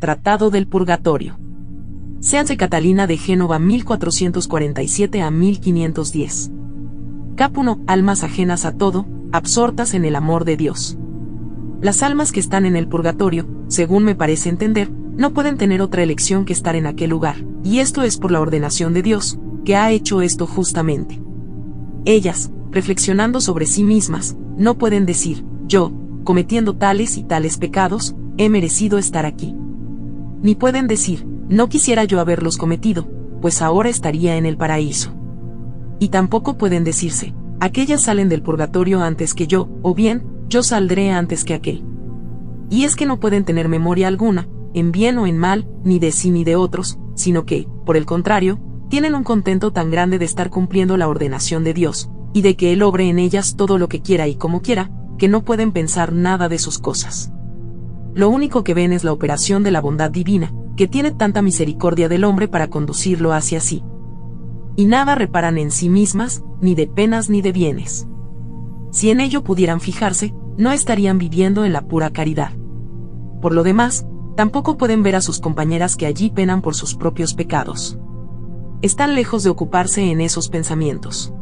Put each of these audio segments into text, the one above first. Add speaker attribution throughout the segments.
Speaker 1: Tratado del Purgatorio. Séanse Catalina de Génova 1447 a 1510. Cap 1. Almas ajenas a todo, absortas en el amor de Dios. Las almas que están en el purgatorio, según me parece entender, no pueden tener otra elección que estar en aquel lugar, y esto es por la ordenación de Dios, que ha hecho esto justamente. Ellas, reflexionando sobre sí mismas, no pueden decir, yo, cometiendo tales y tales pecados, he merecido estar aquí. Ni pueden decir, no quisiera yo haberlos cometido, pues ahora estaría en el paraíso. Y tampoco pueden decirse, aquellas salen del purgatorio antes que yo, o bien, yo saldré antes que aquel. Y es que no pueden tener memoria alguna, en bien o en mal, ni de sí ni de otros, sino que, por el contrario, tienen un contento tan grande de estar cumpliendo la ordenación de Dios, y de que Él obre en ellas todo lo que quiera y como quiera, que no pueden pensar nada de sus cosas. Lo único que ven es la operación de la bondad divina, que tiene tanta misericordia del hombre para conducirlo hacia sí. Y nada reparan en sí mismas, ni de penas ni de bienes. Si en ello pudieran fijarse, no estarían viviendo en la pura caridad. Por lo demás, tampoco pueden ver a sus compañeras que allí penan por sus propios pecados. Están lejos de ocuparse en esos pensamientos.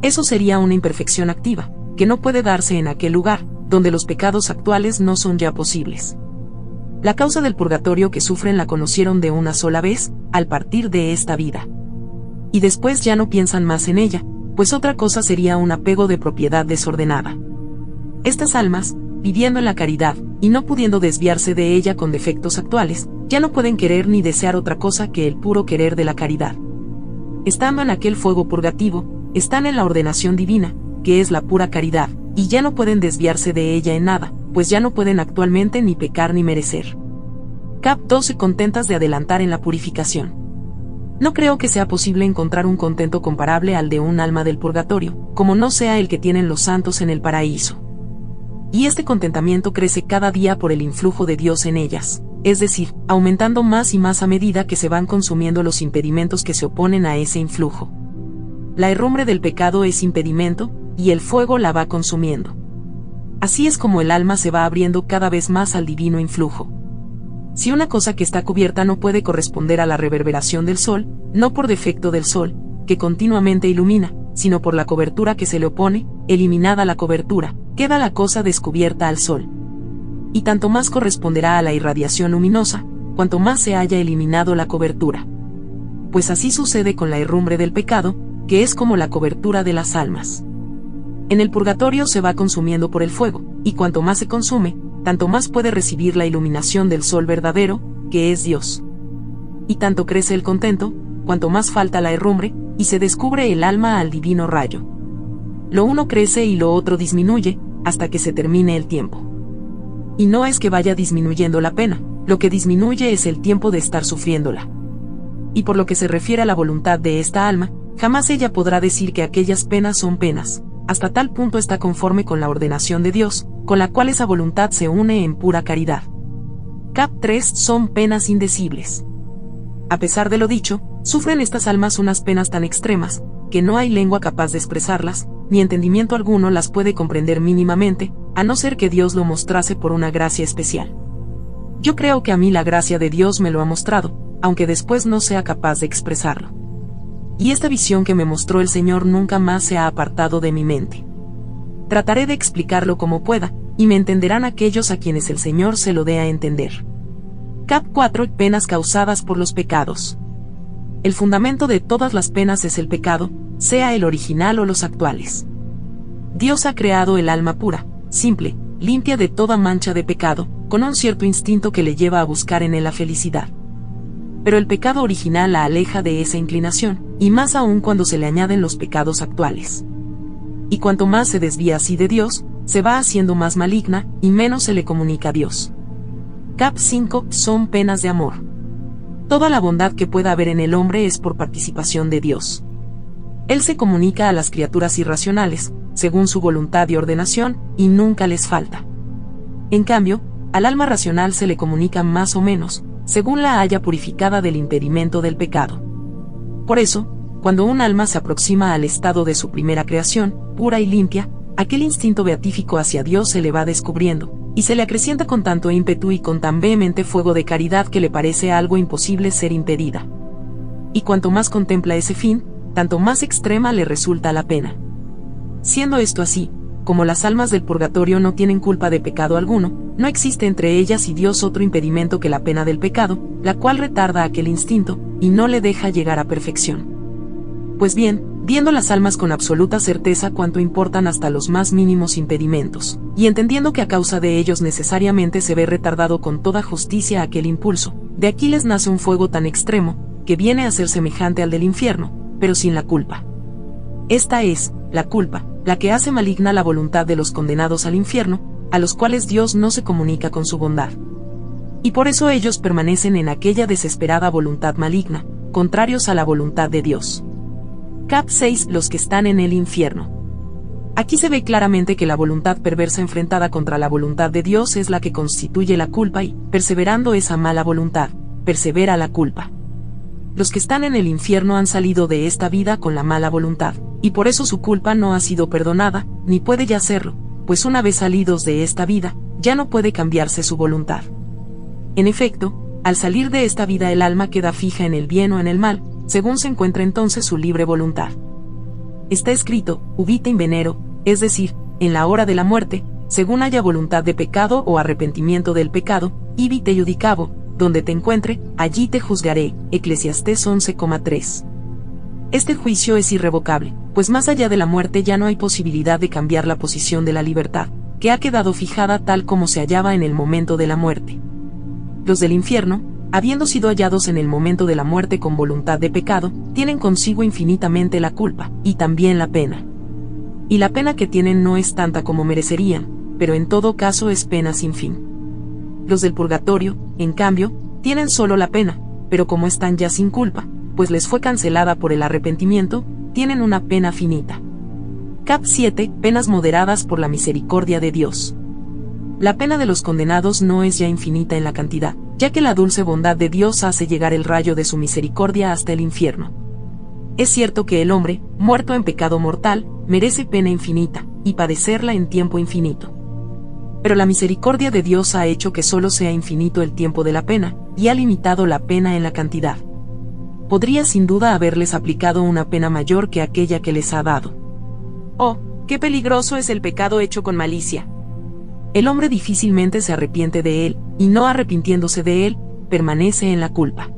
Speaker 1: Eso sería una imperfección activa, que no puede darse en aquel lugar, donde los pecados actuales no son ya posibles. La causa del purgatorio que sufren la conocieron de una sola vez, al partir de esta vida. Y después ya no piensan más en ella, pues otra cosa sería un apego de propiedad desordenada. Estas almas, viviendo en la caridad, y no pudiendo desviarse de ella con defectos actuales, ya no pueden querer ni desear otra cosa que el puro querer de la caridad. Estando en aquel fuego purgativo, están en la ordenación divina, que es la pura caridad, y ya no pueden desviarse de ella en nada, pues ya no pueden actualmente ni pecar ni merecer. Cap 12. Contentas de adelantar en la purificación. No creo que sea posible encontrar un contento comparable al de un alma del purgatorio, como no sea el que tienen los santos en el paraíso. Y este contentamiento crece cada día por el influjo de Dios en ellas, es decir, aumentando más y más a medida que se van consumiendo los impedimentos que se oponen a ese influjo. La herrumbre del pecado es impedimento, y el fuego la va consumiendo. Así es como el alma se va abriendo cada vez más al divino influjo. Si una cosa que está cubierta no puede corresponder a la reverberación del sol, no por defecto del sol, que continuamente ilumina, sino por la cobertura que se le opone, eliminada la cobertura, queda la cosa descubierta al sol. Y tanto más corresponderá a la irradiación luminosa, cuanto más se haya eliminado la cobertura. Pues así sucede con la herrumbre del pecado, que es como la cobertura de las almas. En el purgatorio se va consumiendo por el fuego, y cuanto más se consume, tanto más puede recibir la iluminación del sol verdadero, que es Dios. Y tanto crece el contento, cuanto más falta la herrumbre, y se descubre el alma al divino rayo. Lo uno crece y lo otro disminuye, hasta que se termine el tiempo. Y no es que vaya disminuyendo la pena, lo que disminuye es el tiempo de estar sufriéndola. Y por lo que se refiere a la voluntad de esta alma, jamás ella podrá decir que aquellas penas son penas, hasta tal punto está conforme con la ordenación de Dios, con la cual esa voluntad se une en pura caridad. Cap 3. Son penas indecibles. A pesar de lo dicho, sufren estas almas unas penas tan extremas, que no hay lengua capaz de expresarlas, ni entendimiento alguno las puede comprender mínimamente, a no ser que Dios lo mostrase por una gracia especial. Yo creo que a mí la gracia de Dios me lo ha mostrado, aunque después no sea capaz de expresarlo. Y esta visión que me mostró el Señor nunca más se ha apartado de mi mente. Trataré de explicarlo como pueda, y me entenderán aquellos a quienes el Señor se lo dé a entender. Cap 4. Penas causadas por los pecados. El fundamento de todas las penas es el pecado, sea el original o los actuales. Dios ha creado el alma pura, simple, limpia de toda mancha de pecado, con un cierto instinto que le lleva a buscar en él la felicidad. Pero el pecado original la aleja de esa inclinación, y más aún cuando se le añaden los pecados actuales. Y cuanto más se desvía así de Dios, se va haciendo más maligna, y menos se le comunica a Dios. Cap 5. Son penas de amor. Toda la bondad que pueda haber en el hombre es por participación de Dios. Él se comunica a las criaturas irracionales, según su voluntad y ordenación, y nunca les falta. En cambio, al alma racional se le comunica más o menos, según la haya purificada del impedimento del pecado. Por eso, cuando un alma se aproxima al estado de su primera creación, pura y limpia, aquel instinto beatífico hacia Dios se le va descubriendo, y se le acrecienta con tanto ímpetu y con tan vehemente fuego de caridad que le parece algo imposible ser impedida. Y cuanto más contempla ese fin, tanto más extrema le resulta la pena. Siendo esto así, como las almas del purgatorio no tienen culpa de pecado alguno, no existe entre ellas y Dios otro impedimento que la pena del pecado, la cual retarda aquel instinto, y no le deja llegar a perfección. Pues bien, viendo las almas con absoluta certeza cuánto importan hasta los más mínimos impedimentos, y entendiendo que a causa de ellos necesariamente se ve retardado con toda justicia aquel impulso, de aquí les nace un fuego tan extremo, que viene a ser semejante al del infierno, pero sin la culpa. Esta es, la culpa, la que hace maligna la voluntad de los condenados al infierno, a los cuales Dios no se comunica con su bondad. Y por eso ellos permanecen en aquella desesperada voluntad maligna, contrarios a la voluntad de Dios. Cap 6. Los que están en el infierno. Aquí se ve claramente que la voluntad perversa enfrentada contra la voluntad de Dios es la que constituye la culpa y, perseverando esa mala voluntad, persevera la culpa. Los que están en el infierno han salido de esta vida con la mala voluntad, y por eso su culpa no ha sido perdonada, ni puede ya serlo, pues una vez salidos de esta vida, ya no puede cambiarse su voluntad. En efecto, al salir de esta vida el alma queda fija en el bien o en el mal, según se encuentra entonces su libre voluntad. Está escrito, ubite in venero, es decir, en la hora de la muerte, según haya voluntad de pecado o arrepentimiento del pecado, ibi te judicabo, donde te encuentre, allí te juzgaré, Eclesiastés 11,3. Este juicio es irrevocable, pues más allá de la muerte ya no hay posibilidad de cambiar la posición de la libertad, que ha quedado fijada tal como se hallaba en el momento de la muerte. Los del infierno, habiendo sido hallados en el momento de la muerte con voluntad de pecado, tienen consigo infinitamente la culpa, y también la pena. Y la pena que tienen no es tanta como merecerían, pero en todo caso es pena sin fin. Los del purgatorio, en cambio, tienen solo la pena, pero como están ya sin culpa, pues les fue cancelada por el arrepentimiento, tienen una pena finita. Cap 7. Penas moderadas por la misericordia de Dios. La pena de los condenados no es ya infinita en la cantidad, ya que la dulce bondad de Dios hace llegar el rayo de su misericordia hasta el infierno. Es cierto que el hombre, muerto en pecado mortal, merece pena infinita, y padecerla en tiempo infinito. Pero la misericordia de Dios ha hecho que solo sea infinito el tiempo de la pena, y ha limitado la pena en la cantidad. Podría sin duda haberles aplicado una pena mayor que aquella que les ha dado. Oh, qué peligroso es el pecado hecho con malicia. El hombre difícilmente se arrepiente de él, y no arrepintiéndose de él, permanece en la culpa.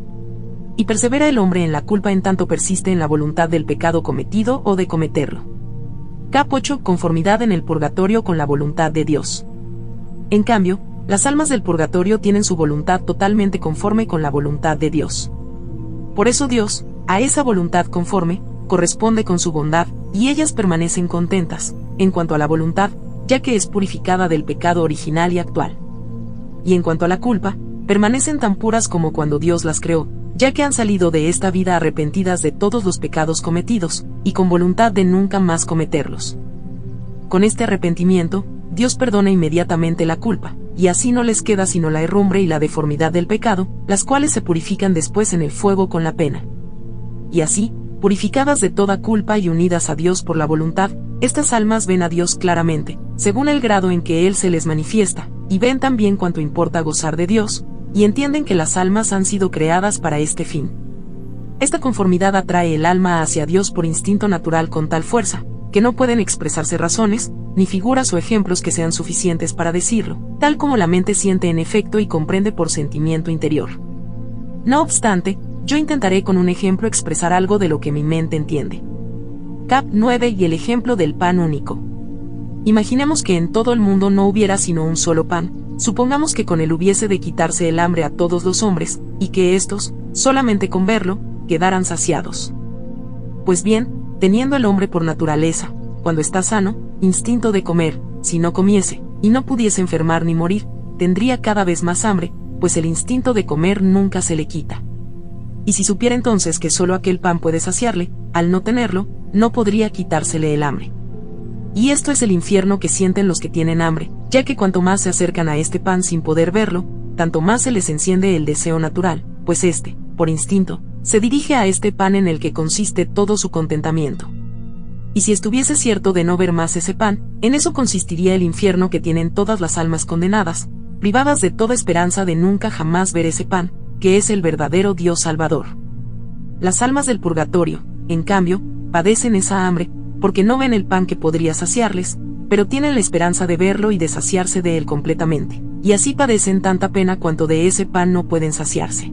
Speaker 1: Y persevera el hombre en la culpa en tanto persiste en la voluntad del pecado cometido o de cometerlo. Cap 8. Conformidad en el purgatorio con la voluntad de Dios. En cambio, las almas del purgatorio tienen su voluntad totalmente conforme con la voluntad de Dios. Por eso Dios, a esa voluntad conforme, corresponde con su bondad, y ellas permanecen contentas, en cuanto a la voluntad, ya que es purificada del pecado original y actual. Y en cuanto a la culpa, permanecen tan puras como cuando Dios las creó, ya que han salido de esta vida arrepentidas de todos los pecados cometidos, y con voluntad de nunca más cometerlos. Con este arrepentimiento, Dios perdona inmediatamente la culpa, y así no les queda sino la herrumbre y la deformidad del pecado, las cuales se purifican después en el fuego con la pena. Y así, purificadas de toda culpa y unidas a Dios por la voluntad, estas almas ven a Dios claramente, según el grado en que Él se les manifiesta, y ven también cuánto importa gozar de Dios, y entienden que las almas han sido creadas para este fin. Esta conformidad atrae el alma hacia Dios por instinto natural con tal fuerza, que no pueden expresarse razones, ni figuras o ejemplos que sean suficientes para decirlo, tal como la mente siente en efecto y comprende por sentimiento interior. No obstante, yo intentaré con un ejemplo expresar algo de lo que mi mente entiende. Cap 9. Y el ejemplo del pan único. Imaginemos que en todo el mundo no hubiera sino un solo pan, supongamos que con él hubiese de quitarse el hambre a todos los hombres, y que éstos, solamente con verlo, quedaran saciados. Pues bien, teniendo el hombre por naturaleza, cuando está sano, instinto de comer, si no comiese, y no pudiese enfermar ni morir, tendría cada vez más hambre, pues el instinto de comer nunca se le quita. Y si supiera entonces que solo aquel pan puede saciarle, al no tenerlo, no podría quitársele el hambre. Y esto es el infierno que sienten los que tienen hambre, ya que cuanto más se acercan a este pan sin poder verlo, tanto más se les enciende el deseo natural, pues éste, por instinto, se dirige a este pan en el que consiste todo su contentamiento. Y si estuviese cierto de no ver más ese pan, en eso consistiría el infierno que tienen todas las almas condenadas, privadas de toda esperanza de nunca jamás ver ese pan, que es el verdadero Dios Salvador. Las almas del purgatorio, en cambio, padecen esa hambre, porque no ven el pan que podría saciarles, pero tienen la esperanza de verlo y de saciarse de él completamente, y así padecen tanta pena cuanto de ese pan no pueden saciarse.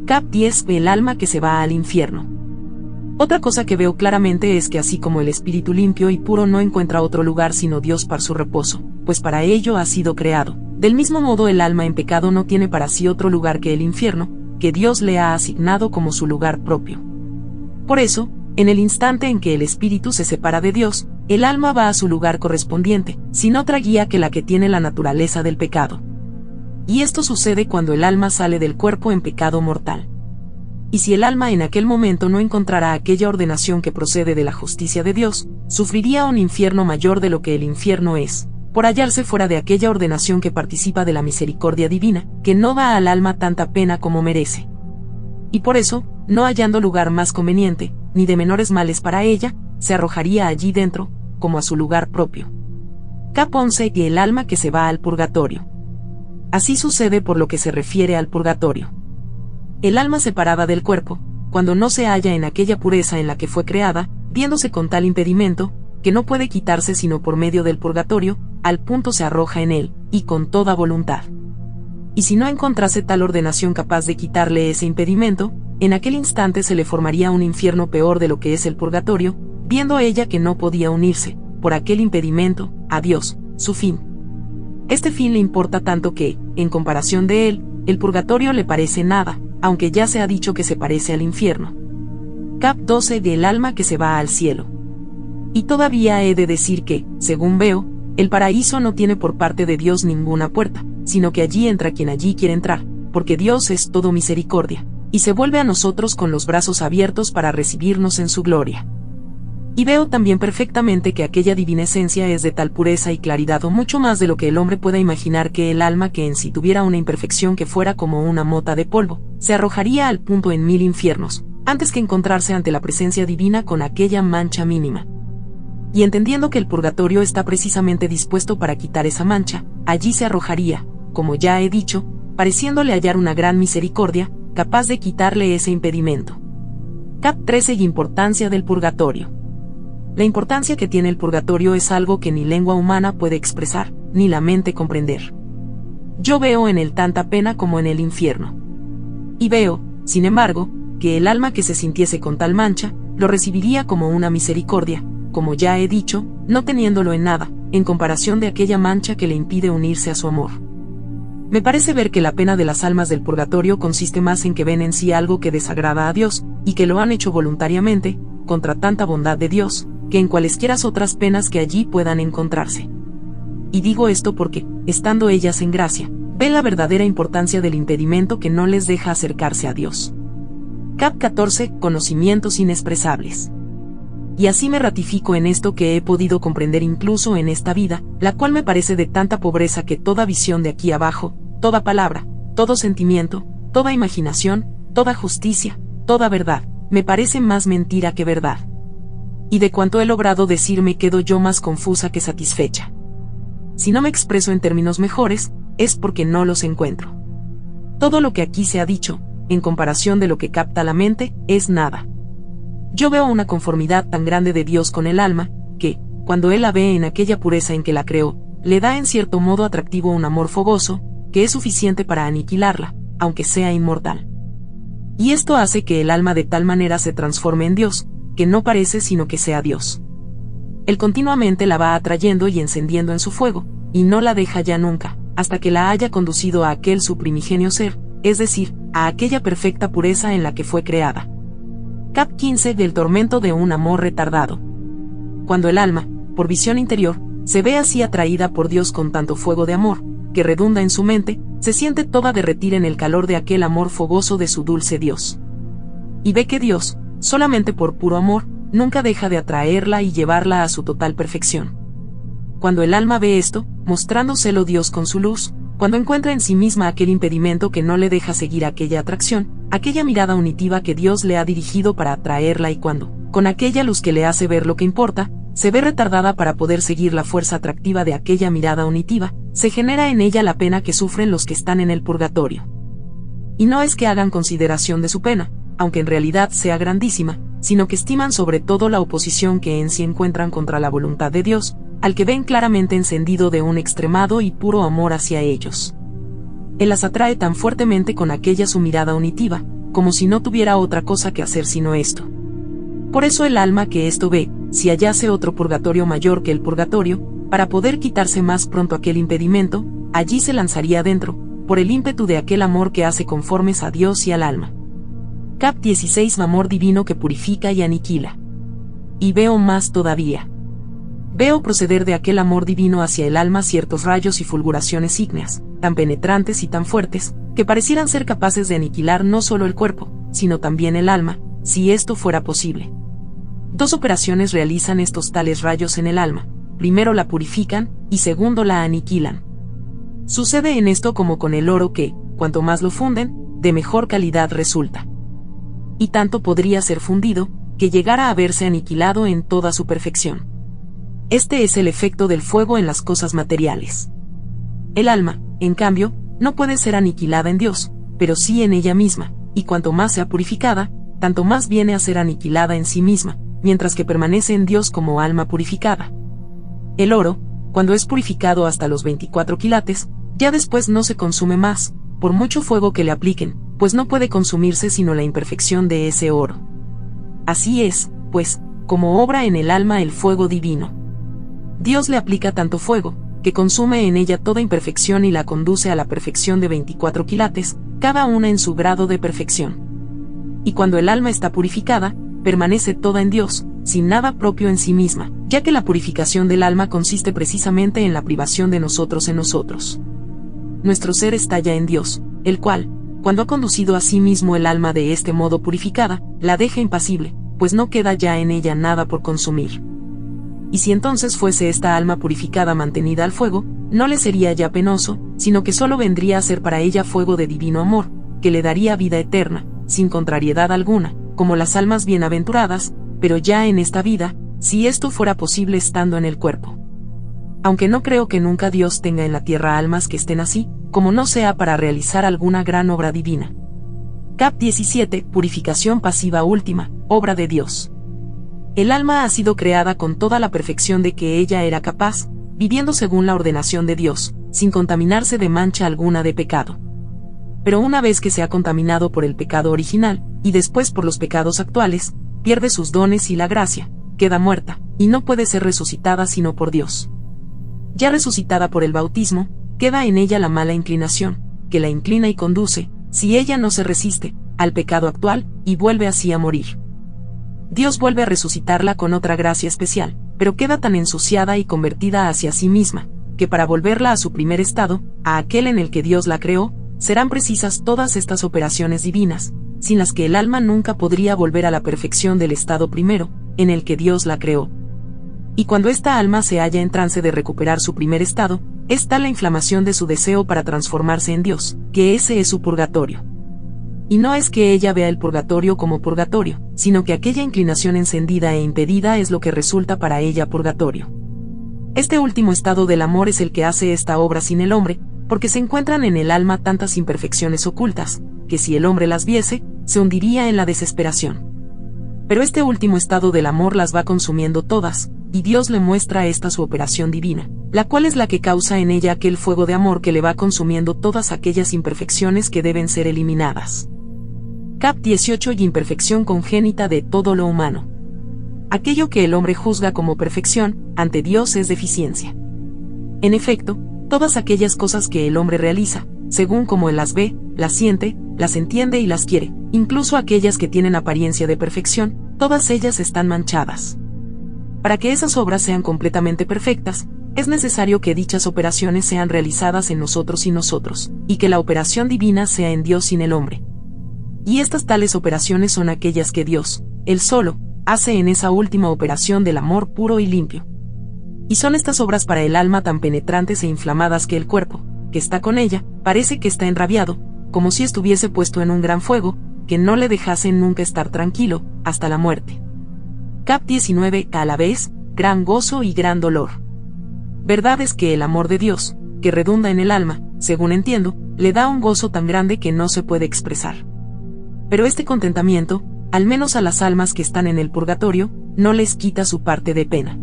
Speaker 1: Cap 10. El alma que se va al infierno. Otra cosa que veo claramente es que así como el espíritu limpio y puro no encuentra otro lugar sino Dios para su reposo, pues para ello ha sido creado, del mismo modo el alma en pecado no tiene para sí otro lugar que el infierno, que Dios le ha asignado como su lugar propio. Por eso, en el instante en que el espíritu se separa de Dios, el alma va a su lugar correspondiente, sin otra guía que la que tiene la naturaleza del pecado. Y esto sucede cuando el alma sale del cuerpo en pecado mortal. Y si el alma en aquel momento no encontrara aquella ordenación que procede de la justicia de Dios, sufriría un infierno mayor de lo que el infierno es, por hallarse fuera de aquella ordenación que participa de la misericordia divina, que no da al alma tanta pena como merece. Y por eso, no hallando lugar más conveniente, ni de menores males para ella, se arrojaría allí dentro, como a su lugar propio. Cap 11. Y el alma que se va al purgatorio. Así sucede por lo que se refiere al purgatorio. El alma separada del cuerpo, cuando no se halla en aquella pureza en la que fue creada, viéndose con tal impedimento, que no puede quitarse sino por medio del purgatorio, al punto se arroja en él, y con toda voluntad. Y si no encontrase tal ordenación capaz de quitarle ese impedimento, en aquel instante se le formaría un infierno peor de lo que es el purgatorio, viendo ella que no podía unirse, por aquel impedimento, a Dios, su fin. Este fin le importa tanto que, en comparación de él, el purgatorio le parece nada, aunque ya se ha dicho que se parece al infierno. Cap 12. Del alma que se va al cielo. Y todavía he de decir que, según veo, el paraíso no tiene por parte de Dios ninguna puerta, sino que allí entra quien allí quiere entrar, porque Dios es todo misericordia, y se vuelve a nosotros con los brazos abiertos para recibirnos en su gloria. Y veo también perfectamente que aquella divina esencia es de tal pureza y claridad o mucho más de lo que el hombre pueda imaginar que el alma que en sí tuviera una imperfección que fuera como una mota de polvo, se arrojaría al punto en 1000 infiernos, antes que encontrarse ante la presencia divina con aquella mancha mínima. Y entendiendo que el purgatorio está precisamente dispuesto para quitar esa mancha, allí se arrojaría, como ya he dicho, pareciéndole hallar una gran misericordia, capaz de quitarle ese impedimento. Cap 13. Importancia del purgatorio. La importancia que tiene el purgatorio es algo que ni lengua humana puede expresar, ni la mente comprender. Yo veo en él tanta pena como en el infierno. Y veo, sin embargo, que el alma que se sintiese con tal mancha, lo recibiría como una misericordia, como ya he dicho, no teniéndolo en nada, en comparación de aquella mancha que le impide unirse a su amor. Me parece ver que la pena de las almas del purgatorio consiste más en que ven en sí algo que desagrada a Dios, y que lo han hecho voluntariamente, contra tanta bondad de Dios, que en cualesquiera otras penas que allí puedan encontrarse. Y digo esto porque, estando ellas en gracia, ven la verdadera importancia del impedimento que no les deja acercarse a Dios. Cap 14. Conocimientos inexpresables. Y así me ratifico en esto que he podido comprender incluso en esta vida, la cual me parece de tanta pobreza que toda visión de aquí abajo, toda palabra, todo sentimiento, toda imaginación, toda justicia, toda verdad, me parece más mentira que verdad. Y de cuanto he logrado decir me quedo yo más confusa que satisfecha. Si no me expreso en términos mejores, es porque no los encuentro. Todo lo que aquí se ha dicho, en comparación de lo que capta la mente, es nada. Yo veo una conformidad tan grande de Dios con el alma, que, cuando Él la ve en aquella pureza en que la creó, le da en cierto modo atractivo un amor fogoso, que es suficiente para aniquilarla, aunque sea inmortal. Y esto hace que el alma de tal manera se transforme en Dios, que no parece sino que sea Dios. Él continuamente la va atrayendo y encendiendo en su fuego, y no la deja ya nunca, hasta que la haya conducido a aquel su primigenio ser, es decir, a aquella perfecta pureza en la que fue creada. Cap 15. Del tormento de un amor retardado. Cuando el alma, por visión interior, se ve así atraída por Dios con tanto fuego de amor, que redunda en su mente, se siente toda derretir en el calor de aquel amor fogoso de su dulce Dios. Y ve que Dios, solamente por puro amor, nunca deja de atraerla y llevarla a su total perfección. Cuando el alma ve esto, mostrándoselo Dios con su luz, cuando encuentra en sí misma aquel impedimento que no le deja seguir aquella atracción, aquella mirada unitiva que Dios le ha dirigido para atraerla y cuando, con aquella luz que le hace ver lo que importa, se ve retardada para poder seguir la fuerza atractiva de aquella mirada unitiva, se genera en ella la pena que sufren los que están en el purgatorio. Y no es que hagan consideración de su pena, aunque en realidad sea grandísima, sino que estiman sobre todo la oposición que en sí encuentran contra la voluntad de Dios, al que ven claramente encendido de un extremado y puro amor hacia ellos. Él las atrae tan fuertemente con aquella su mirada unitiva, como si no tuviera otra cosa que hacer sino esto. Por eso el alma que esto ve, si hallase otro purgatorio mayor que el purgatorio, para poder quitarse más pronto aquel impedimento, allí se lanzaría dentro, por el ímpetu de aquel amor que hace conformes a Dios y al alma. Cap 16. Amor divino que purifica y aniquila. Y veo más todavía. Veo proceder de aquel amor divino hacia el alma ciertos rayos y fulguraciones ígneas, tan penetrantes y tan fuertes, que parecieran ser capaces de aniquilar no solo el cuerpo, sino también el alma, si esto fuera posible. Dos operaciones realizan estos tales rayos en el alma: primero la purifican, y segundo la aniquilan. Sucede en esto como con el oro que, cuanto más lo funden, de mejor calidad resulta. Y tanto podría ser fundido, que llegara a verse aniquilado en toda su perfección. Este es el efecto del fuego en las cosas materiales. El alma, en cambio, no puede ser aniquilada en Dios, pero sí en ella misma, y cuanto más sea purificada, tanto más viene a ser aniquilada en sí misma, mientras que permanece en Dios como alma purificada. El oro, cuando es purificado hasta los 24 quilates, ya después no se consume más, por mucho fuego que le apliquen, pues no puede consumirse sino la imperfección de ese oro. Así es, pues, como obra en el alma el fuego divino. Dios le aplica tanto fuego, que consume en ella toda imperfección y la conduce a la perfección de 24 quilates, cada una en su grado de perfección. Y cuando el alma está purificada, permanece toda en Dios, sin nada propio en sí misma, ya que la purificación del alma consiste precisamente en la privación de nosotros en nosotros. Nuestro ser está ya en Dios, el cual, cuando ha conducido a sí mismo el alma de este modo purificada, la deja impasible, pues no queda ya en ella nada por consumir. Y si entonces fuese esta alma purificada mantenida al fuego, no le sería ya penoso, sino que solo vendría a ser para ella fuego de divino amor, que le daría vida eterna, sin contrariedad alguna, como las almas bienaventuradas, pero ya en esta vida, si esto fuera posible estando en el cuerpo. Aunque no creo que nunca Dios tenga en la tierra almas que estén así, como no sea para realizar alguna gran obra divina. Cap 17. Purificación pasiva última, obra de Dios. El alma ha sido creada con toda la perfección de que ella era capaz, viviendo según la ordenación de Dios, sin contaminarse de mancha alguna de pecado. Pero una vez que se ha contaminado por el pecado original, y después por los pecados actuales, pierde sus dones y la gracia, queda muerta, y no puede ser resucitada sino por Dios. Ya resucitada por el bautismo, queda en ella la mala inclinación, que la inclina y conduce, si ella no se resiste, al pecado actual, y vuelve así a morir. Dios vuelve a resucitarla con otra gracia especial, pero queda tan ensuciada y convertida hacia sí misma, que para volverla a su primer estado, a aquel en el que Dios la creó, serán precisas todas estas operaciones divinas, sin las que el alma nunca podría volver a la perfección del estado primero, en el que Dios la creó. Y cuando esta alma se halla en trance de recuperar su primer estado, es tal la inflamación de su deseo para transformarse en Dios, que ese es su purgatorio. Y no es que ella vea el purgatorio como purgatorio, sino que aquella inclinación encendida e impedida es lo que resulta para ella purgatorio. Este último estado del amor es el que hace esta obra sin el hombre, porque se encuentran en el alma tantas imperfecciones ocultas, que si el hombre las viese, se hundiría en la desesperación. Pero este último estado del amor las va consumiendo todas, y Dios le muestra esta su operación divina, la cual es la que causa en ella aquel fuego de amor que le va consumiendo todas aquellas imperfecciones que deben ser eliminadas. Cap 18. Y imperfección congénita de todo lo humano. Aquello que el hombre juzga como perfección, ante Dios es deficiencia. En efecto, todas aquellas cosas que el hombre realiza, según como él las ve, las siente, las entiende y las quiere, incluso aquellas que tienen apariencia de perfección, todas ellas están manchadas. Para que esas obras sean completamente perfectas, es necesario que dichas operaciones sean realizadas en nosotros y que la operación divina sea en Dios y en el hombre. Y estas tales operaciones son aquellas que Dios, Él solo, hace en esa última operación del amor puro y limpio. Y son estas obras para el alma tan penetrantes e inflamadas que el cuerpo, que está con ella, parece que está enrabiado, como si estuviese puesto en un gran fuego, que no le dejase nunca estar tranquilo, hasta la muerte. Cap 19. A la vez, gran gozo y gran dolor. Verdad es que el amor de Dios, que redunda en el alma, según entiendo, le da un gozo tan grande que no se puede expresar. Pero este contentamiento, al menos a las almas que están en el purgatorio, no les quita su parte de pena.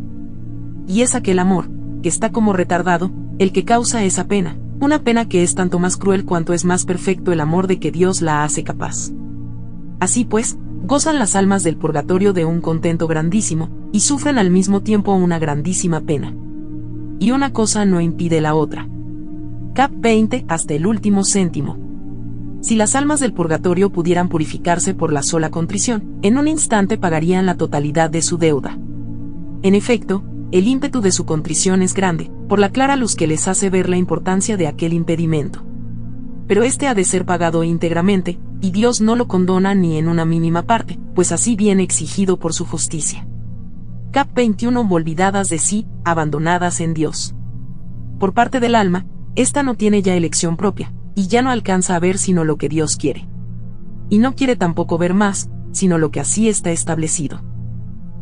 Speaker 1: Y es aquel amor, que está como retardado, el que causa esa pena, una pena que es tanto más cruel cuanto es más perfecto el amor de que Dios la hace capaz. Así pues, gozan las almas del purgatorio de un contento grandísimo, y sufren al mismo tiempo una grandísima pena. Y una cosa no impide la otra. Cap 20. Hasta el último céntimo. Si las almas del purgatorio pudieran purificarse por la sola contrición, en un instante pagarían la totalidad de su deuda. En efecto, el ímpetu de su contrición es grande, por la clara luz que les hace ver la importancia de aquel impedimento. Pero este ha de ser pagado íntegramente, y Dios no lo condona ni en una mínima parte, pues así viene exigido por su justicia. Cap 21. Olvidadas de sí, abandonadas en Dios. Por parte del alma, ésta no tiene ya elección propia, y ya no alcanza a ver sino lo que Dios quiere. Y no quiere tampoco ver más, sino lo que así está establecido.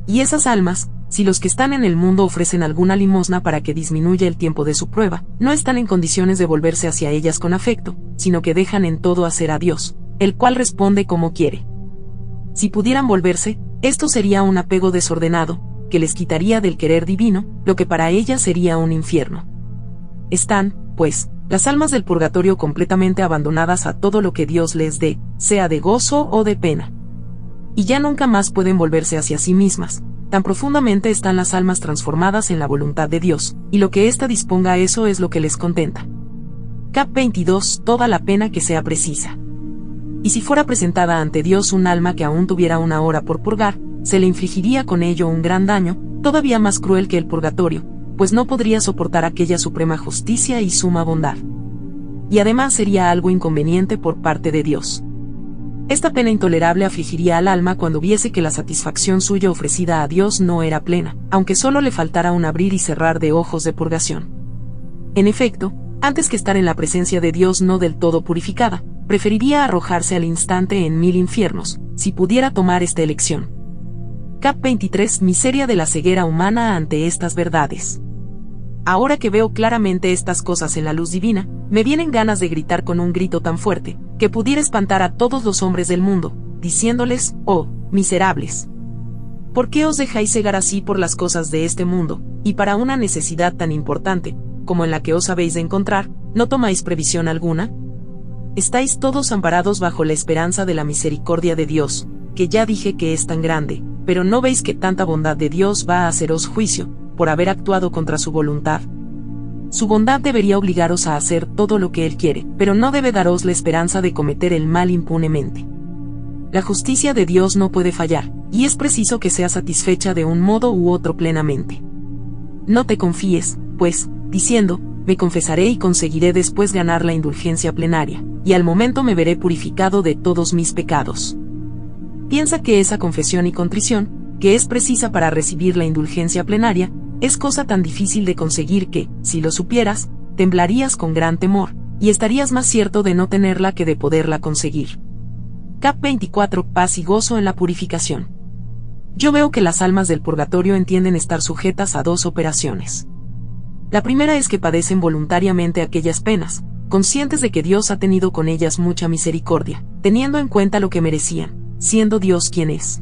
Speaker 1: Y esas almas, si los que están en el mundo ofrecen alguna limosna para que disminuya el tiempo de su prueba, no están en condiciones de volverse hacia ellas con afecto, sino que dejan en todo hacer a Dios, el cual responde como quiere. Si pudieran volverse, esto sería un apego desordenado, que les quitaría del querer divino, lo que para ellas sería un infierno. Están, pues, las almas del purgatorio completamente abandonadas a todo lo que Dios les dé, sea de gozo o de pena. Y ya nunca más pueden volverse hacia sí mismas, tan profundamente están las almas transformadas en la voluntad de Dios, y lo que ésta disponga eso es lo que les contenta. Cap 22. Toda la pena que sea precisa. Y si fuera presentada ante Dios un alma que aún tuviera una hora por purgar, se le infligiría con ello un gran daño, todavía más cruel que el purgatorio, pues no podría soportar aquella suprema justicia y suma bondad. Y además sería algo inconveniente por parte de Dios. Esta pena intolerable afligiría al alma cuando viese que la satisfacción suya ofrecida a Dios no era plena, aunque solo le faltara un abrir y cerrar de ojos de purgación. En efecto, antes que estar en la presencia de Dios no del todo purificada, preferiría arrojarse al instante en 1000 infiernos, si pudiera tomar esta elección. Cap 23. Miseria de la ceguera humana ante estas verdades. Ahora que veo claramente estas cosas en la luz divina, me vienen ganas de gritar con un grito tan fuerte, que pudiera espantar a todos los hombres del mundo, diciéndoles: oh, miserables. ¿Por qué os dejáis cegar así por las cosas de este mundo, y para una necesidad tan importante, como en la que os habéis de encontrar, no tomáis previsión alguna? Estáis todos amparados bajo la esperanza de la misericordia de Dios, que ya dije que es tan grande, pero ¿no veis que tanta bondad de Dios va a haceros juicio, por haber actuado contra su voluntad? Su bondad debería obligaros a hacer todo lo que Él quiere, pero no debe daros la esperanza de cometer el mal impunemente. La justicia de Dios no puede fallar, y es preciso que sea satisfecha de un modo u otro plenamente. No te confíes, pues, diciendo: me confesaré y conseguiré después ganar la indulgencia plenaria, y al momento me veré purificado de todos mis pecados. Piensa que esa confesión y contrición, que es precisa para recibir la indulgencia plenaria, es cosa tan difícil de conseguir que, si lo supieras, temblarías con gran temor, y estarías más cierto de no tenerla que de poderla conseguir. Cap 24. Paz y gozo en la purificación. Yo veo que las almas del purgatorio entienden estar sujetas a dos operaciones. La primera es que padecen voluntariamente aquellas penas, conscientes de que Dios ha tenido con ellas mucha misericordia, teniendo en cuenta lo que merecían, siendo Dios quien es.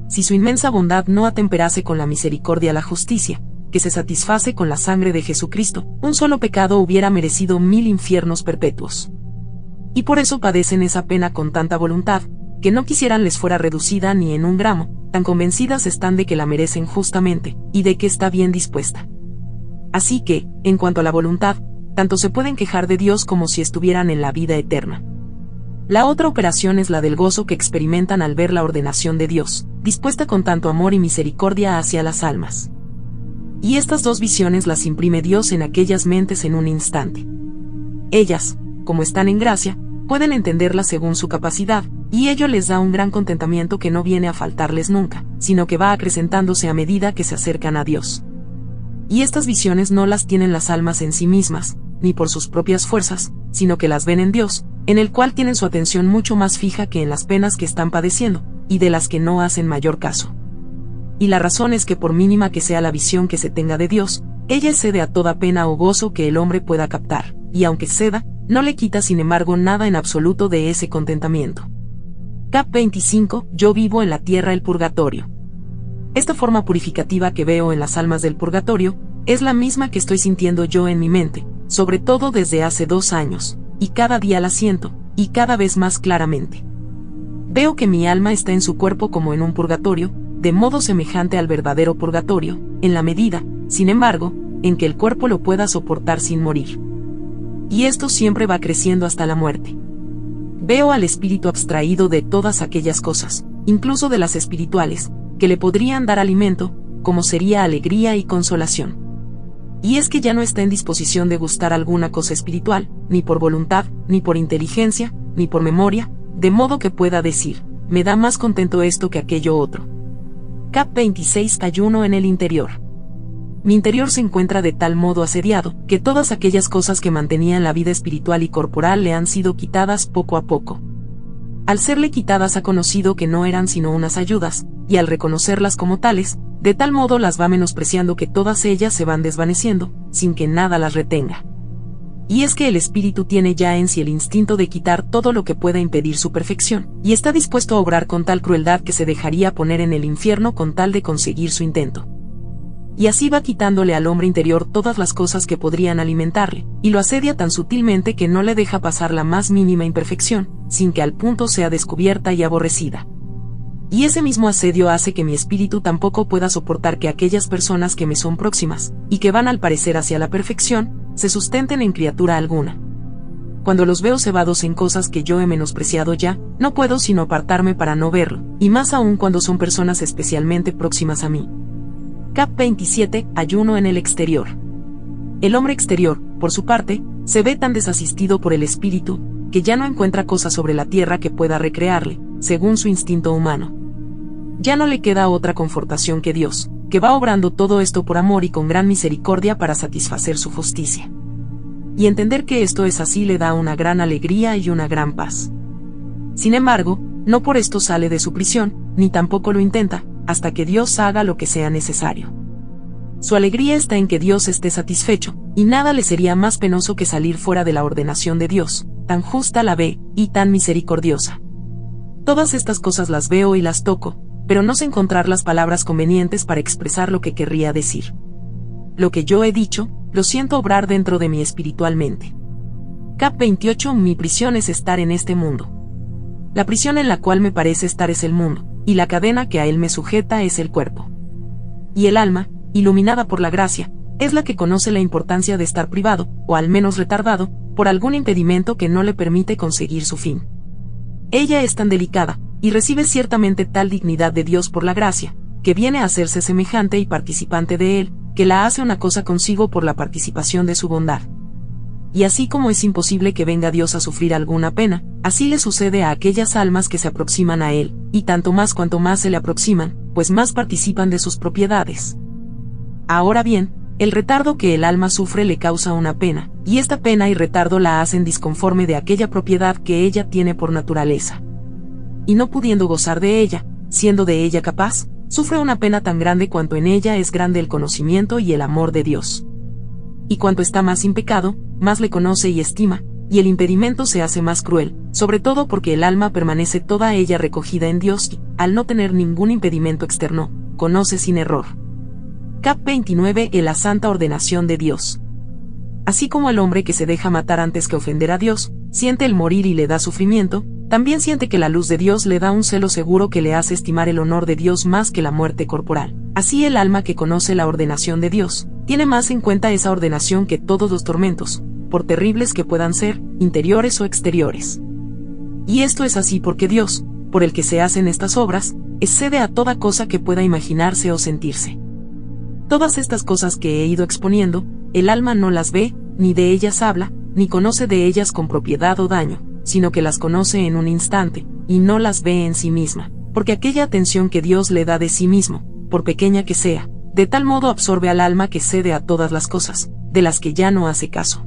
Speaker 1: Si su inmensa bondad no atemperase con la misericordia la justicia, que se satisface con la sangre de Jesucristo, un solo pecado hubiera merecido 1000 infiernos perpetuos. Y por eso padecen esa pena con tanta voluntad, que no quisieran les fuera reducida ni en un gramo, tan convencidas están de que la merecen justamente, y de que está bien dispuesta. Así que, en cuanto a la voluntad, tanto se pueden quejar de Dios como si estuvieran en la vida eterna. La otra operación es la del gozo que experimentan al ver la ordenación de Dios, dispuesta con tanto amor y misericordia hacia las almas. Y estas dos visiones las imprime Dios en aquellas mentes en un instante. Ellas, como están en gracia, pueden entenderlas según su capacidad, y ello les da un gran contentamiento que no viene a faltarles nunca, sino que va acrecentándose a medida que se acercan a Dios. Y estas visiones no las tienen las almas en sí mismas, ni por sus propias fuerzas, sino que las ven en Dios, en el cual tienen su atención mucho más fija que en las penas que están padeciendo, y de las que no hacen mayor caso. y la razón es que por mínima que sea la visión que se tenga de Dios, ella excede a toda pena o gozo que el hombre pueda captar, y aunque ceda, no le quita sin embargo nada en absoluto de ese contentamiento. Cap 25. Yo vivo en la tierra el purgatorio. Esta forma purificativa que veo en las almas del purgatorio, es la misma que estoy sintiendo yo en mi mente, sobre todo desde hace 2 años, y cada día la siento, y cada vez más claramente. Veo que mi alma está en su cuerpo como en un purgatorio, de modo semejante al verdadero purgatorio, en la medida, sin embargo, en que el cuerpo lo pueda soportar sin morir. Y esto siempre va creciendo hasta la muerte. Veo al espíritu abstraído de todas aquellas cosas, incluso de las espirituales, que le podrían dar alimento, como sería alegría y consolación. Y es que ya no está en disposición de gustar alguna cosa espiritual, ni por voluntad, ni por inteligencia, ni por memoria, de modo que pueda decir, me da más contento esto que aquello otro. Cap 26. Ayuno en el interior. Mi interior se encuentra de tal modo asediado, que todas aquellas cosas que mantenían la vida espiritual y corporal le han sido quitadas poco a poco. Al serle quitadas ha conocido que no eran sino unas ayudas, y al reconocerlas como tales, de tal modo las va menospreciando que todas ellas se van desvaneciendo, sin que nada las retenga. Y es que el espíritu tiene ya en sí el instinto de quitar todo lo que pueda impedir su perfección, y está dispuesto a obrar con tal crueldad que se dejaría poner en el infierno con tal de conseguir su intento. Y así va quitándole al hombre interior todas las cosas que podrían alimentarle, y lo asedia tan sutilmente que no le deja pasar la más mínima imperfección, sin que al punto sea descubierta y aborrecida. Y ese mismo asedio hace que mi espíritu tampoco pueda soportar que aquellas personas que me son próximas, y que van al parecer hacia la perfección, se sustenten en criatura alguna. Cuando los veo cebados en cosas que yo he menospreciado ya, no puedo sino apartarme para no verlo, y más aún cuando son personas especialmente próximas a mí. Cap 27. Ayuno en el exterior. El hombre exterior, por su parte, se ve tan desasistido por el espíritu, que ya no encuentra cosa sobre la tierra que pueda recrearle, según su instinto humano. Ya no le queda otra confortación que Dios, que va obrando todo esto por amor y con gran misericordia para satisfacer su justicia. Y entender que esto es así le da una gran alegría y una gran paz. Sin embargo, no por esto sale de su prisión, ni tampoco lo intenta, hasta que Dios haga lo que sea necesario. Su alegría está en que Dios esté satisfecho, y nada le sería más penoso que salir fuera de la ordenación de Dios, tan justa la ve, y tan misericordiosa. Todas estas cosas las veo y las toco, pero no sé encontrar las palabras convenientes para expresar lo que querría decir. Lo que yo he dicho, lo siento obrar dentro de mí espiritualmente. Cap 28. Mi prisión es estar en este mundo. La prisión en la cual me parece estar es el mundo, y la cadena que a él me sujeta es el cuerpo. Y el alma, iluminada por la gracia, es la que conoce la importancia de estar privado, o al menos retardado, por algún impedimento que no le permite conseguir su fin. Ella es tan delicada, y recibe ciertamente tal dignidad de Dios por la gracia, que viene a hacerse semejante y participante de él, que la hace una cosa consigo por la participación de su bondad. Y así como es imposible que venga Dios a sufrir alguna pena, así le sucede a aquellas almas que se aproximan a él, y tanto más cuanto más se le aproximan, pues más participan de sus propiedades. Ahora bien, el retardo que el alma sufre le causa una pena, y esta pena y retardo la hacen disconforme de aquella propiedad que ella tiene por naturaleza. Y no pudiendo gozar de ella, siendo de ella capaz, sufre una pena tan grande cuanto en ella es grande el conocimiento y el amor de Dios. Y cuanto está más sin pecado, más le conoce y estima, y el impedimento se hace más cruel, sobre todo porque el alma permanece toda ella recogida en Dios y, al no tener ningún impedimento externo, conoce sin error. Cap 29. La santa ordenación de Dios. Así como el hombre que se deja matar antes que ofender a Dios, siente el morir y le da sufrimiento, también siente que la luz de Dios le da un celo seguro que le hace estimar el honor de Dios más que la muerte corporal. Así el alma que conoce la ordenación de Dios, tiene más en cuenta esa ordenación que todos los tormentos, por terribles que puedan ser, interiores o exteriores. Y esto es así porque Dios, por el que se hacen estas obras, excede a toda cosa que pueda imaginarse o sentirse. Todas estas cosas que he ido exponiendo, el alma no las ve, ni de ellas habla, ni conoce de ellas con propiedad o daño, sino que las conoce en un instante, y no las ve en sí misma, porque aquella atención que Dios le da de sí mismo, por pequeña que sea, de tal modo absorbe al alma que cede a todas las cosas, de las que ya no hace caso.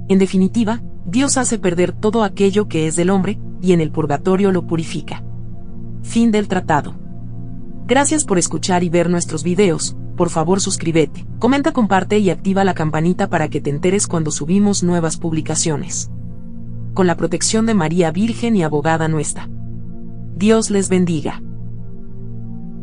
Speaker 1: En definitiva, Dios hace perder todo aquello que es del hombre, y en el purgatorio lo purifica. Fin del tratado. Gracias por escuchar y ver nuestros videos. Por favor suscríbete, comenta, comparte y activa la campanita para que te enteres cuando subimos nuevas publicaciones. Con la protección de María Virgen y abogada nuestra. Dios les bendiga.